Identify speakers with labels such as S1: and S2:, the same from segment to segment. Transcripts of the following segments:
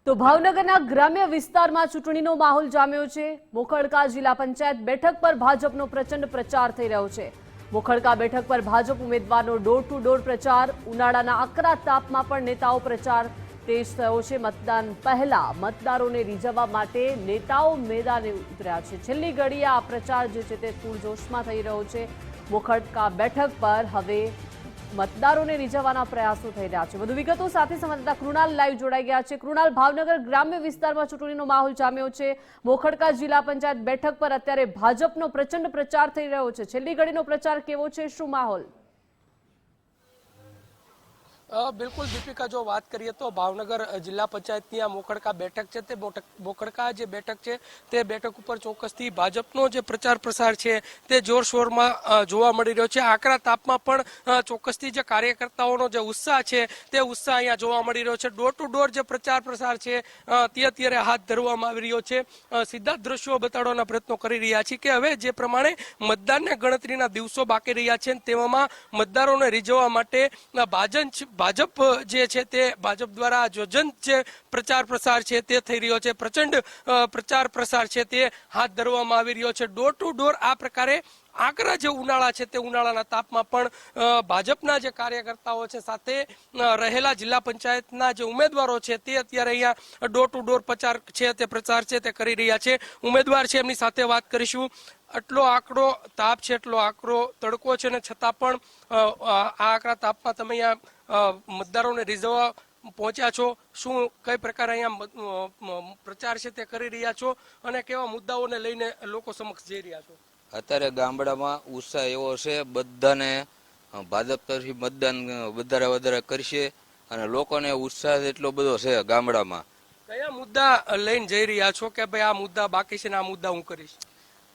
S1: તો ભાવનગરના ગ્રામ્ય વિસ્તારમાં ચૂંટણીનો માહોલ જામ્યો છે। મોખડકા જિલ્લા પંચાયત બેઠક પર ભાજપનો પ્રચંડ પ્રચાર થઈ રહ્યો છે। મોખડકા બેઠક પર ભાજપ ઉમેદવારનો ડોર ટુ ડોર પ્રચાર, ઉનાળાના આકરા તાપમાં પણ નેતાઓ પ્રચાર તેજ થયો છે। મતદાન પહેલા મતદારોને રીઝવવા માટે નેતાઓ મેદાને ઉતર્યા છે। છેલ્લી ઘડીએ આ પ્રચાર જે છે તે પૂરજોશમાં થઈ રહ્યો છે। મોખડકા બેઠક પર હવે મતદારોને રીઝવવાના પ્રયાસો થઈ રહ્યા છે। વધુ વિગતો સાથે સંવાદદાતા કૃણાલ લાઈવ જોડાઈ ગયા છે। કૃણાલ, ભાવનગર ગ્રામ્ય વિસ્તારમાં ચૂંટણીનો માહોલ જામ્યો છે। મોખડકા જિલ્લા પંચાયત બેઠક પર અત્યારે ભાજપનો પ્રચંડ પ્રચાર થઈ રહ્યો છે। છેલ્લી ઘડીનો પ્રચાર કેવો છે, શું માહોલ?
S2: બિલકુલ દીપિકા, જો વાત કરીએ તો ભાવનગર જિલ્લા પંચાયતની આ મોખડકા બેઠક છે તે મોખડકા જે બેઠક છે તે બેઠક ઉપર ચોક્કસથી ભાજપનો જે પ્રચાર પ્રસાર છે તે જોરશોરમાં જોવા મળી રહ્યો છે। આકરા તાપમાં પણ ચોક્કસથી જે કાર્યકર્તાઓનો જે ઉત્સાહ છે તે ઉત્સાહ અહીંયા જોવા મળી રહ્યો છે। ડોર ટુ ડોર જે પ્રચાર પ્રસાર છે તે અત્યારે હાથ ધરવામાં આવી રહ્યો છે। સીધા દ્રશ્યો બતાડવાના પ્રયત્નો કરી રહ્યા છીએ કે હવે જે પ્રમાણે મતદાનને ગણતરીના દિવસો બાકી રહ્યા છે તેવામાં મતદારોને રીઝવવા માટે ભાજપ જે છે તે ભાજપ દ્વારા જોજન જે પ્રચાર પ્રસાર છે તે થઈ રહ્યો છે। પ્રચંડ પ્રચાર પ્રસાર છે તે હાથ ધરવામાં આવી રહ્યો છે। ડોર ટુ ડોર આ પ્રકારે આકરા જે ઉનાળા છે તે ઉનાળાના તાપમાં પણ ભાજપના જે કાર્યકર્તાઓ છે સાથે રહેલા જિલ્લા પંચાયતના જે ઉમેદવારો છે તે અત્યારે અહીંયા ડોર ટુ ડોર પ્રચાર છે તે પ્રચાર છે તે કરી રહ્યા છે। ઉમેદવાર છે એમની સાથે વાત કરીશું। આટલો આકરો તાપ છે, એટલો આકરો તડકો છે ને છતાં પણ આ આકરા તાપમાં તમે અહીંયા મતદારોને રીઝવવા પહોંચ્યા છો। શું કઈ પ્રકારે અહીંયા પ્રચાર છે તે કરી રહ્યા છો અને કેવા મુદ્દાઓને લઈને લોકો સમક્ષ જઈ રહ્યા છો?
S3: અત્યારે ગામડામાં ઉત્સાહ એવો છે, બધાને ભાજપ તરફથી મતદાન વધારે કરશે અને લોકોને ઉત્સાહ એટલો બધો છે ગામડામાં।
S2: કયા મુદ્દા લઈને જઈ રહ્યા છો કે ભાઈ આ મુદ્દા બાકી છે ને આ મુદ્દા હું કરીશ?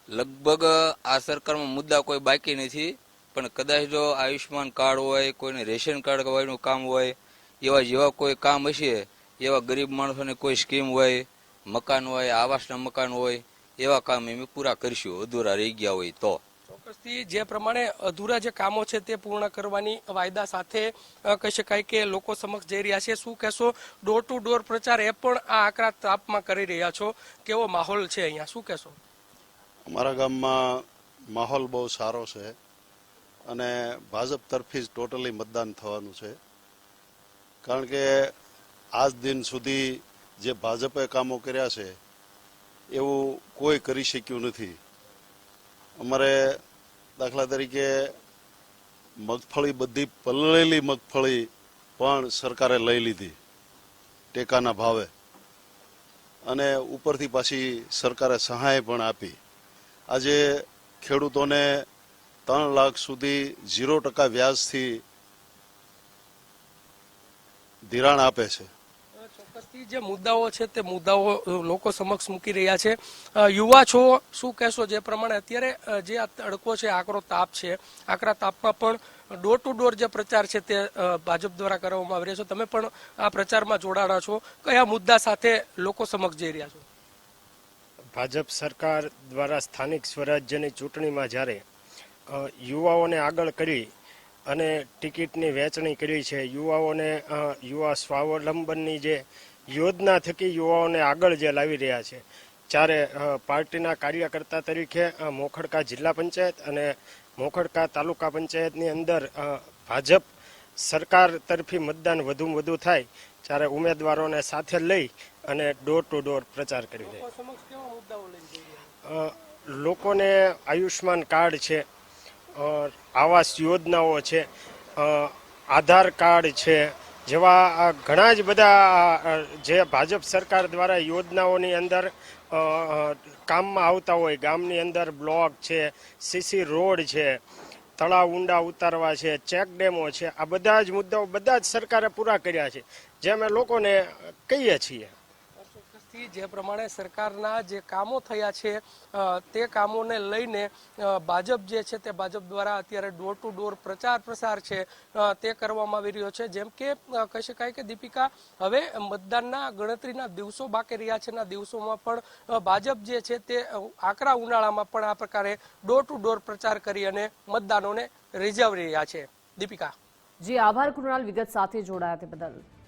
S3: લગભગ આ સરકારમાં મુદ્દા કોઈ બાકી નથી, પણ કદાચ જો આયુષ્યમાન કાર્ડ હોય, કોઈને રેશન કાર્ડ હોયનું કામ હોય, જેવા કોઈ કામ હશે, એવા ગરીબ માણસોને કોઈ સ્કીમ હોય, મકાન હોય, આવાસના મકાન હોય, એવા કામ અમે પૂરા કરશું અધૂરા રહી ગયા હોય તો।
S2: ચોક્કસથી જે પ્રમાણે અધૂરા જે કામો છે તે પૂર્ણ કરવાની વાયદા સાથે કહી શકાય કે લોકો સમક્ષ જઈ રહ્યા છે। શું કહેશો, ડોર ટુ ડોર પ્રચાર એ પણ આ આકરા તાપમાં કરી રહ્યા છો, કેવો માહોલ છે અહીંયા, શું કહેશો?
S4: અમારા ગામમાં માહોલ બહુ સારો છે અને ભાજપ તરફી જ ટોટલી મતદાન થવાનું છે, કારણ કે આજ દિન સુધી જે ભાજપે કામો કર્યા છે એવું કોઈ કરી શક્યું નથી। અમારે દાખલા તરીકે મગફળી, બધી પલળેલી મગફળી પણ સરકારે લઈ લીધી ટેકાના ભાવે અને ઉપરથી પાછી સરકારે સહાય પણ આપી। આજે ખેડૂતોને 3 લાખ સુધી 0% વ્યાજથી ધિરાણ આપે છે।
S2: ચોક્કસથી જે મુદ્દાઓ છે તે મુદ્દાઓ લોકો સમક્ષ મૂકી રહ્યા છે। યુવા છો, શું કહેશો, જે પ્રમાણે અત્યારે જે આ તડકો છે, આકરો તાપ છે, આકરા તાપમાં પણ ડોર ટુ ડોર જે પ્રચાર છે તે ભાજપ દ્વારા કરવામાં આવી રહ્યો છે, તમે પણ આ પ્રચારમાં જોડાણા છો, કયા મુદ્દા સાથે લોકો સમક્ષ જઈ રહ્યા છો?
S5: ભાજપ સરકાર દ્વારા સ્થાનિક સ્વરાજ્યની ચૂંટણીમાં જ્યારે યુવાઓને આગળ કરી અને ટિકિટની વહેંચણી કરી છે, યુવાઓને યુવા સ્વાવલંબનની જે યોજના થકી યુવાઓને આગળ જે લાવી રહ્યા છે, ત્યારે પાર્ટીના કાર્યકર્તા તરીકે મોખડકા જિલ્લા પંચાયત અને મોખડકા તાલુકા પંચાયતની અંદર ભાજપ સરકાર તરફી મતદાન વધુમાં વધુ થાય ત્યારે ઉમેદવારોને સાથે લઈ અને ડોર ટુ ડોર પ્રચાર કરી રહ્યા। લોકોને આયુષ્યમાન કાર્ડ છે, આવાસ યોજનાઓ છે, આધાર કાર્ડ છે, જેવા ઘણા જ બધા જે ભાજપ સરકાર દ્વારા યોજનાઓની અંદર કામમાં આવતા હોય, ગામની અંદર બ્લોક છે, સીસી રોડ છે, તળાવ ઊંડા ઉતારવા છે, ચેક ડેમો છે, આ બધા જ મુદ્દાઓ બધા જ સરકારે પૂરા કર્યા છે, જે અમે લોકોને કહીએ છીએ।
S2: જે પ્રમાણે સરકારના જે કામો થયા છે તે કામોને લઈને ભાજપ જે છે તે ભાજપ દ્વારા અત્યારે ડોર ટુ ડોર પ્રચાર પ્રસાર છે તે કરવામાં આવી રહ્યો છે। જેમ કે કહી શકાય કે દીપિકા, હવે મતદાનના ગણતરીના દિવસો બાકી રહ્યા છે, દિવસોમાં પણ ભાજપ જે છે તે આકરા ઉનાળામાં પણ આ પ્રકારે ડોર ટુ ડોર પ્રચાર કરી અને મતદાનોને રીઝવી રહ્યા છે। દીપિકા
S1: જી આભાર કૃણાલ, વિગત સાથે જોડાયા તે બદલ।